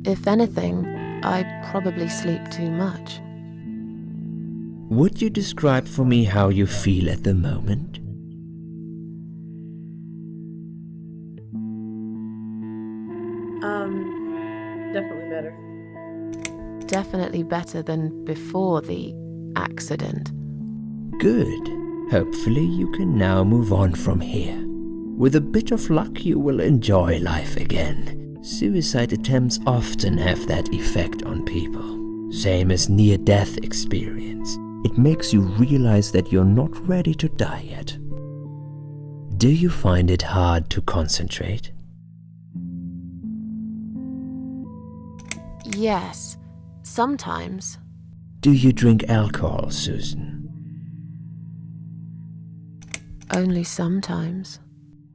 If anything, I probably sleep too much. Would you describe for me how you feel at the moment? Definitely better. Definitely better than before the accident. Good. Hopefully you can now move on from here. With a bit of luck, you will enjoy life again. Suicide attempts often have that effect on people. Same as near-death experience. It makes you realize that you're not ready to die yet. Do you find it hard to concentrate? Yes, sometimes. Do you drink alcohol, Susan? Only sometimes.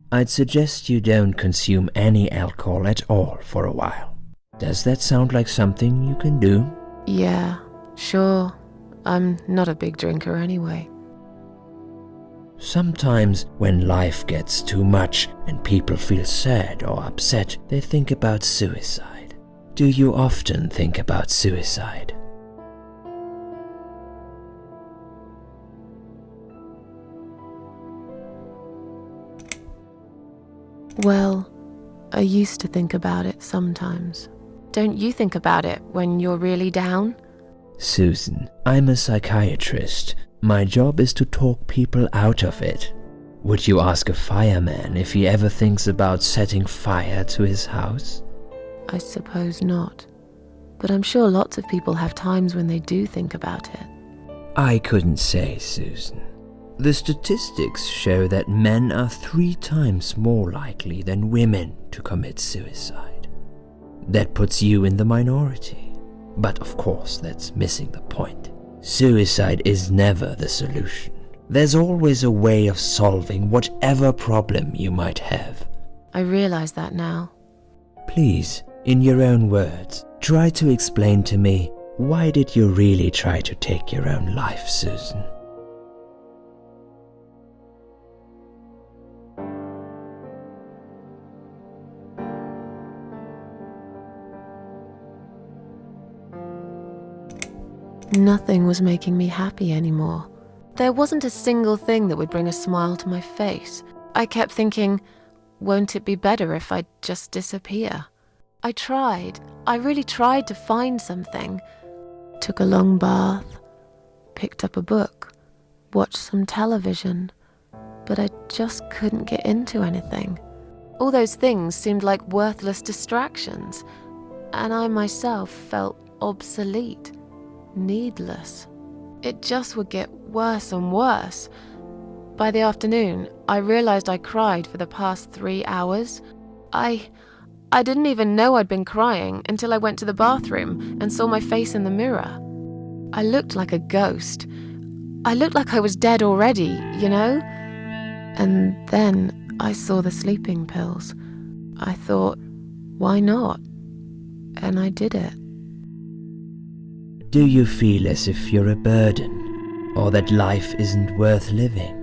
I'd suggest you don't consume any alcohol at all for a while. Does that sound like something you can do? Yeah, sure. I'm not a big drinker anyway. Sometimes when life gets too much and people feel sad or upset, they think about suicide. Do you often think about suicide? Well, I used to think about it sometimes. Don't you think about it when you're really down? Susan, I'm a psychiatrist. My job is to talk people out of it. Would you ask a fireman if he ever thinks about setting fire to his house? I suppose not. But I'm sure lots of people have times when they do think about it. I couldn't say, Susan. The statistics show that men are 3 times more likely than women to commit suicide. That puts you in the minority. But of course, that's missing the point. Suicide is never the solution. There's always a way of solving whatever problem you might have. I realize that now. Please, in your own words, try to explain to me, why did you really try to take your own life, Susan? Nothing was making me happy anymore. There wasn't a single thing that would bring a smile to my face. I kept thinking, won't it be better if I just disappear? I really tried to find something. Took a long bath, picked up a book, watched some television, but I just couldn't get into anything. All those things seemed like worthless distractions, and I myself felt obsolete. Needless. It just would get worse and worse. By the afternoon, I realized I cried for the past 3 hours. I didn't even know I'd been crying until I went to the bathroom and saw my face in the mirror. I looked like a ghost. I looked like I was dead already, you know? And then I saw the sleeping pills. I thought, why not? And I did it. Do you feel as if you're a burden, or that life isn't worth living?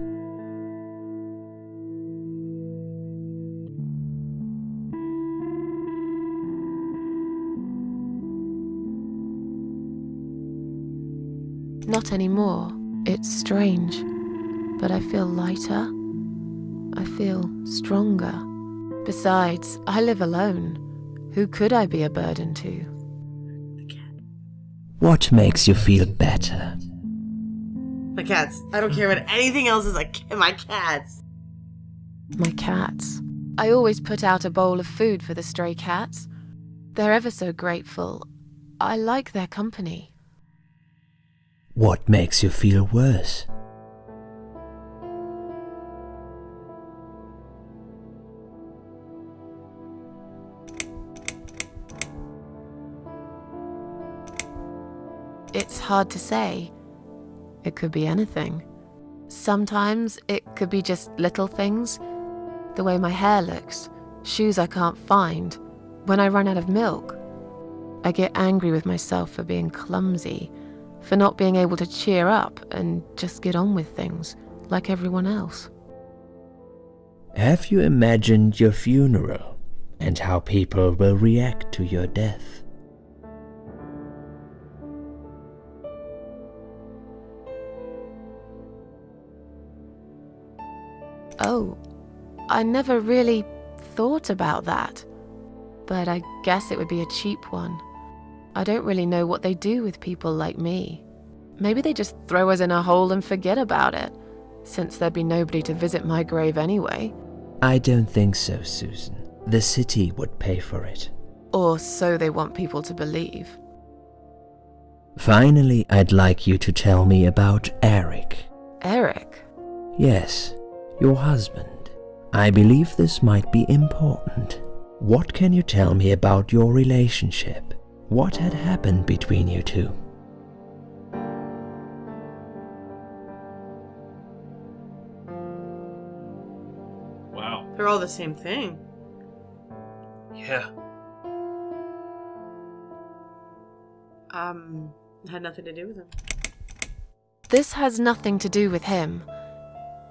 Not anymore. It's strange, but I feel lighter. I feel stronger. Besides, I live alone. Who could I be a burden to? What makes you feel better? My cats. I don't care what anything else is. My cats. My cats. I always put out a bowl of food for the stray cats. They're ever so grateful. I like their company. What makes you feel worse? It's hard to say. It could be anything. Sometimes it could be just little things. The way my hair looks, shoes I can't find, when I run out of milk. I get angry with myself for being clumsy, for not being able to cheer up and just get on with things like everyone else. Have you imagined your funeral and how people will react to your death? Oh, I never really thought about that. But I guess it would be a cheap one. I don't really know what they do with people like me. Maybe they just throw us in a hole and forget about it, since there'd be nobody to visit my grave anyway. I don't think so, Susan. The city would pay for it. Or so they want people to believe. Finally, I'd like you to tell me about Eric. Eric? Yes, your husband. I believe this might be important. What can you tell me about your relationship? What had happened between you two? Wow. They're all the same thing. Yeah. Had nothing to do with him. This has nothing to do with him.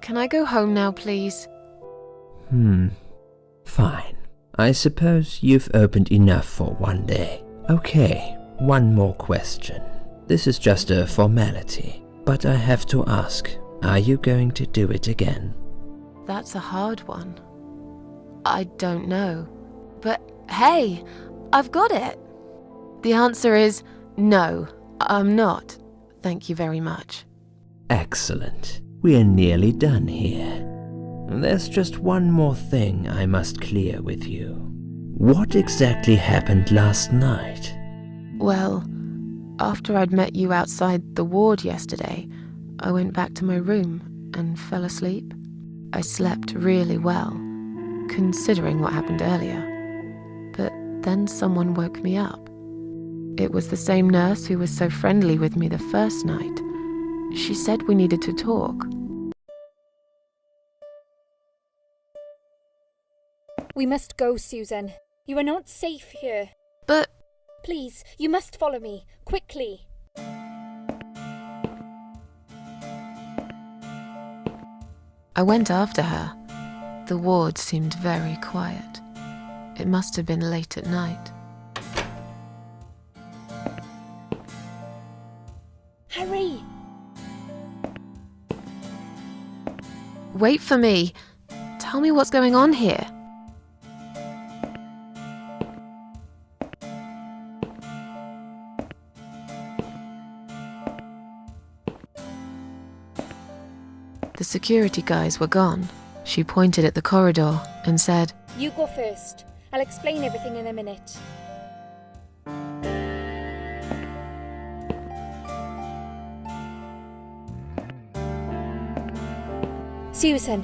Can I go home now, please? Fine. I suppose you've opened enough for one day. Okay, one more question. This is just a formality, but I have to ask, are you going to do it again? That's a hard one. I don't know. But hey, I've got it. The answer is no, I'm not. Thank you very much. Excellent. We're nearly done here. There's just one more thing I must clear with you. What exactly happened last night? Well, after I'd met you outside the ward yesterday, I went back to my room and fell asleep. I slept really well, considering what happened earlier. But then someone woke me up. It was the same nurse who was so friendly with me the first night. She said we needed to talk. We must go, Susan. You are not safe here. But Please, you must follow me, quickly. I went after her. The ward seemed very quiet. It must have been late at night. Hurry! Wait for me. Tell me what's going on here. The security guys were gone. She pointed at the corridor and said, You go first. I'll explain everything in a minute. Susan,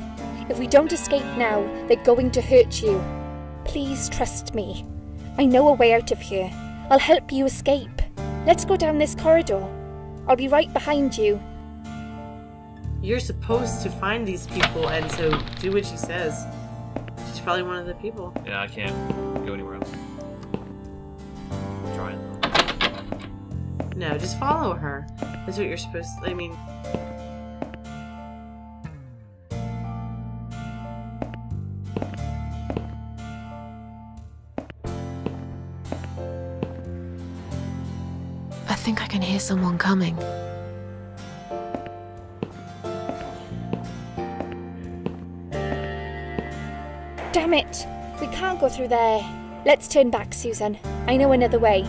if we don't escape now, they're going to hurt you. Please trust me. I know a way out of here. I'll help you escape. Let's go down this corridor. I'll be right behind you. You're supposed to find these people, and so do what she says. She's probably one of the people. Yeah, I can't go anywhere else. I'm trying. No, just follow her. That's what you're supposed to. I mean, I think I can hear someone coming. Damn it! We can't go through there. Let's turn back, Susan. I know another way.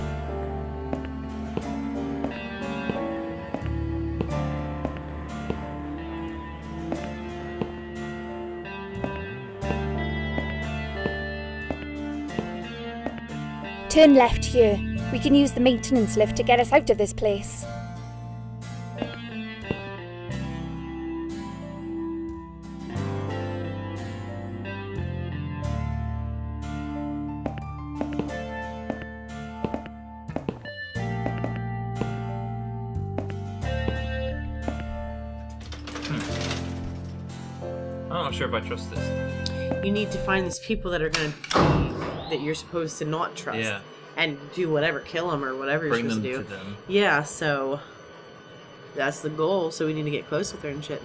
Turn left here. We can use the maintenance lift to get us out of this place. I'm not sure if I trust this. you need to find these people that are going to be that you're supposed to not trust. Yeah. And do whatever, kill them or whatever you're Bring supposed them to do. to them. Yeah, so that's the goal. So we need to get close with her and shit.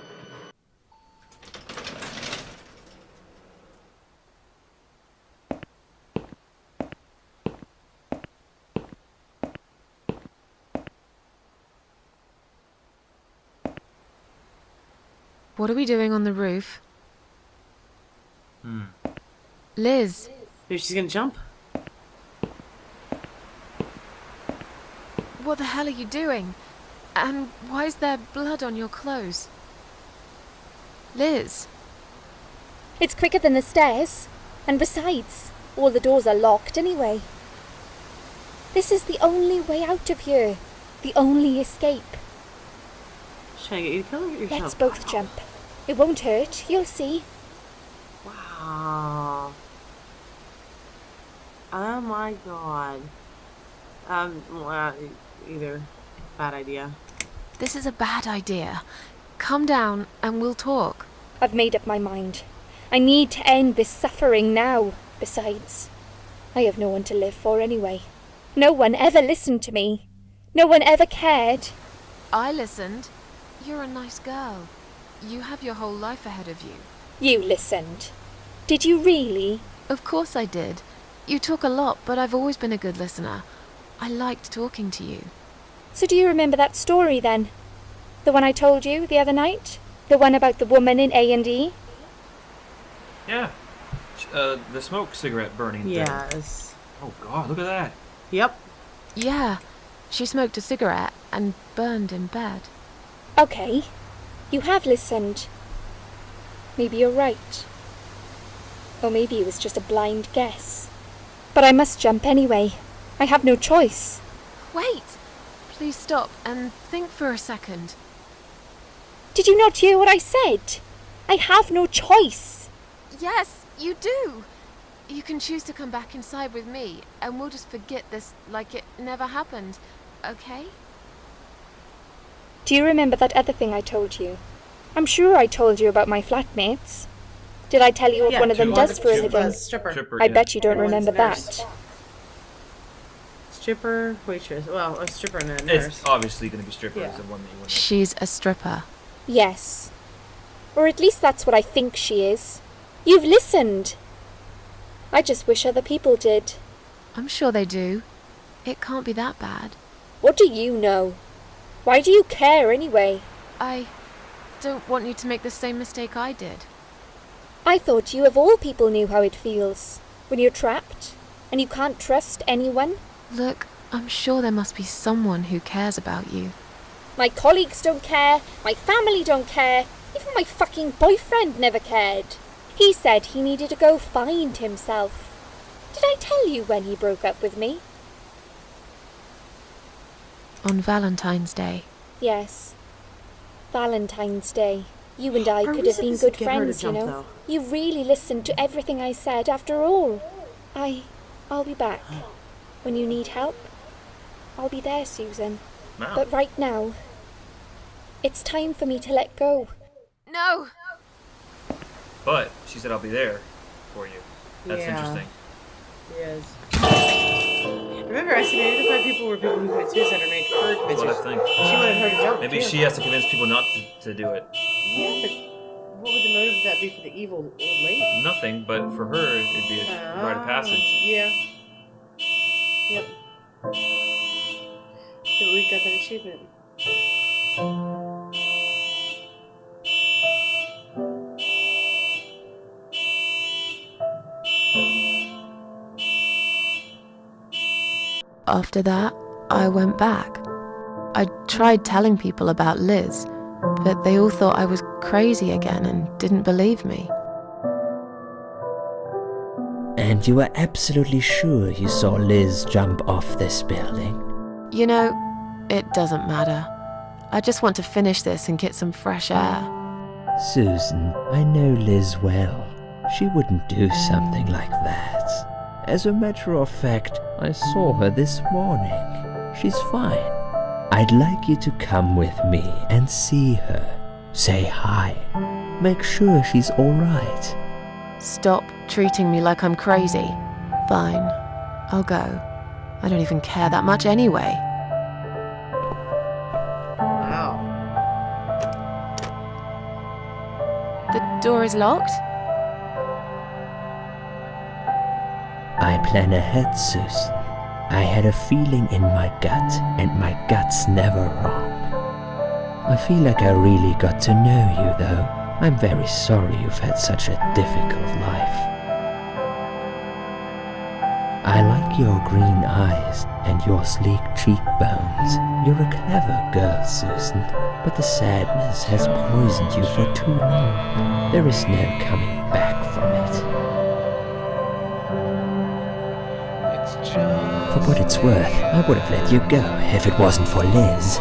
What are we doing on the roof? Liz. Maybe she's gonna jump. What the hell are you doing? And why is there blood on your clothes? Liz. It's quicker than the stairs. And besides, all the doors are locked anyway. This is the only way out of here. The only escape. She's trying to get you to kill yourself. Let's both jump. It won't hurt. You'll see. Wow. Oh my god. Well, either bad idea. This is a bad idea. Come down and we'll talk. I've made up my mind. I need to end this suffering now. Besides, I have no one to live for anyway. No one ever listened to me. No one ever cared. I listened. You're a nice girl. You have your whole life ahead of you. You listened. Did you really? Of course I did. You talk a lot, but I've always been a good listener. I liked talking to you. So do you remember that story then? The one I told you the other night? The one about the woman in A&E? Yeah. The smoke cigarette burning thing. Yes. Oh god, look at that. Yep. Yeah, she smoked a cigarette and burned in bed. Okay. You have listened. Maybe you're right. Or maybe it was just a blind guess. But I must jump anyway. I have no choice. Wait! Please stop and think for a second. Did you not hear what I said? I have no choice. Yes, you do! You can choose to come back inside with me, and we'll just forget this like it never happened, okay? Do you remember that other thing I told you? I'm sure I told you about my flatmates. Did I tell you what one of them does for a living? Stripper. I bet you don't Everyone's remember a nurse. that. Stripper, waitress. Well, a stripper and a nurse. It's obviously going to be stripper Yeah. is the one that you want. She's a stripper. Yes. Or at least that's what I think she is. You've listened. I just wish other people did. I'm sure they do. It can't be that bad. What do you know? Why do you care anyway? I don't want you to make the same mistake I did. I thought you of all people knew how it feels. When you're trapped, and you can't trust anyone. Look, I'm sure there must be someone who cares about you. My colleagues don't care, my family don't care, even my fucking boyfriend never cared. He said he needed to go find himself. Did I tell you when he broke up with me? On Valentine's Day. Yes. Valentine's Day. You and I Our could have reason been is to good get her to friends, you jump, know. though. You really listened to everything I said after all. I'll be back. When you need help, I'll be there, Susan. Wow. But right now, it's time for me to let go. No! But she said I'll be there for you. That's Yeah. interesting. Yes. Remember, estimated to 5 people were people who committed suicide or made her commit That's what I suicide. think. She wanted her to jump. Maybe too. she has to convince people not to do it. Yeah, but what would the motive of that be for the evil old lady? Nothing, but for her, it'd be a rite of passage. Yeah. Yep. So we got that achievement. After that, I went back. I tried telling people about Liz, but they all thought I was crazy again and didn't believe me. And you were absolutely sure you saw Liz jump off this building? You know, it doesn't matter. I just want to finish this and get some fresh air. Susan, I know Liz well. She wouldn't do something like that. As a matter of fact, I saw her this morning. She's fine. I'd like you to come with me and see her. Say hi. Make sure she's alright. Stop treating me like I'm crazy. Fine, I'll go. I don't even care that much anyway. Wow. The door is locked? I plan ahead, Susan. I had a feeling in my gut, and my gut's never wrong. I feel like I really got to know you, though. I'm very sorry you've had such a difficult life. I like your green eyes and your sleek cheekbones. You're a clever girl, Susan, but the sadness has poisoned you for too long. There is no coming back from it. It's just For what it's worth, I would have let you go if it wasn't for Liz.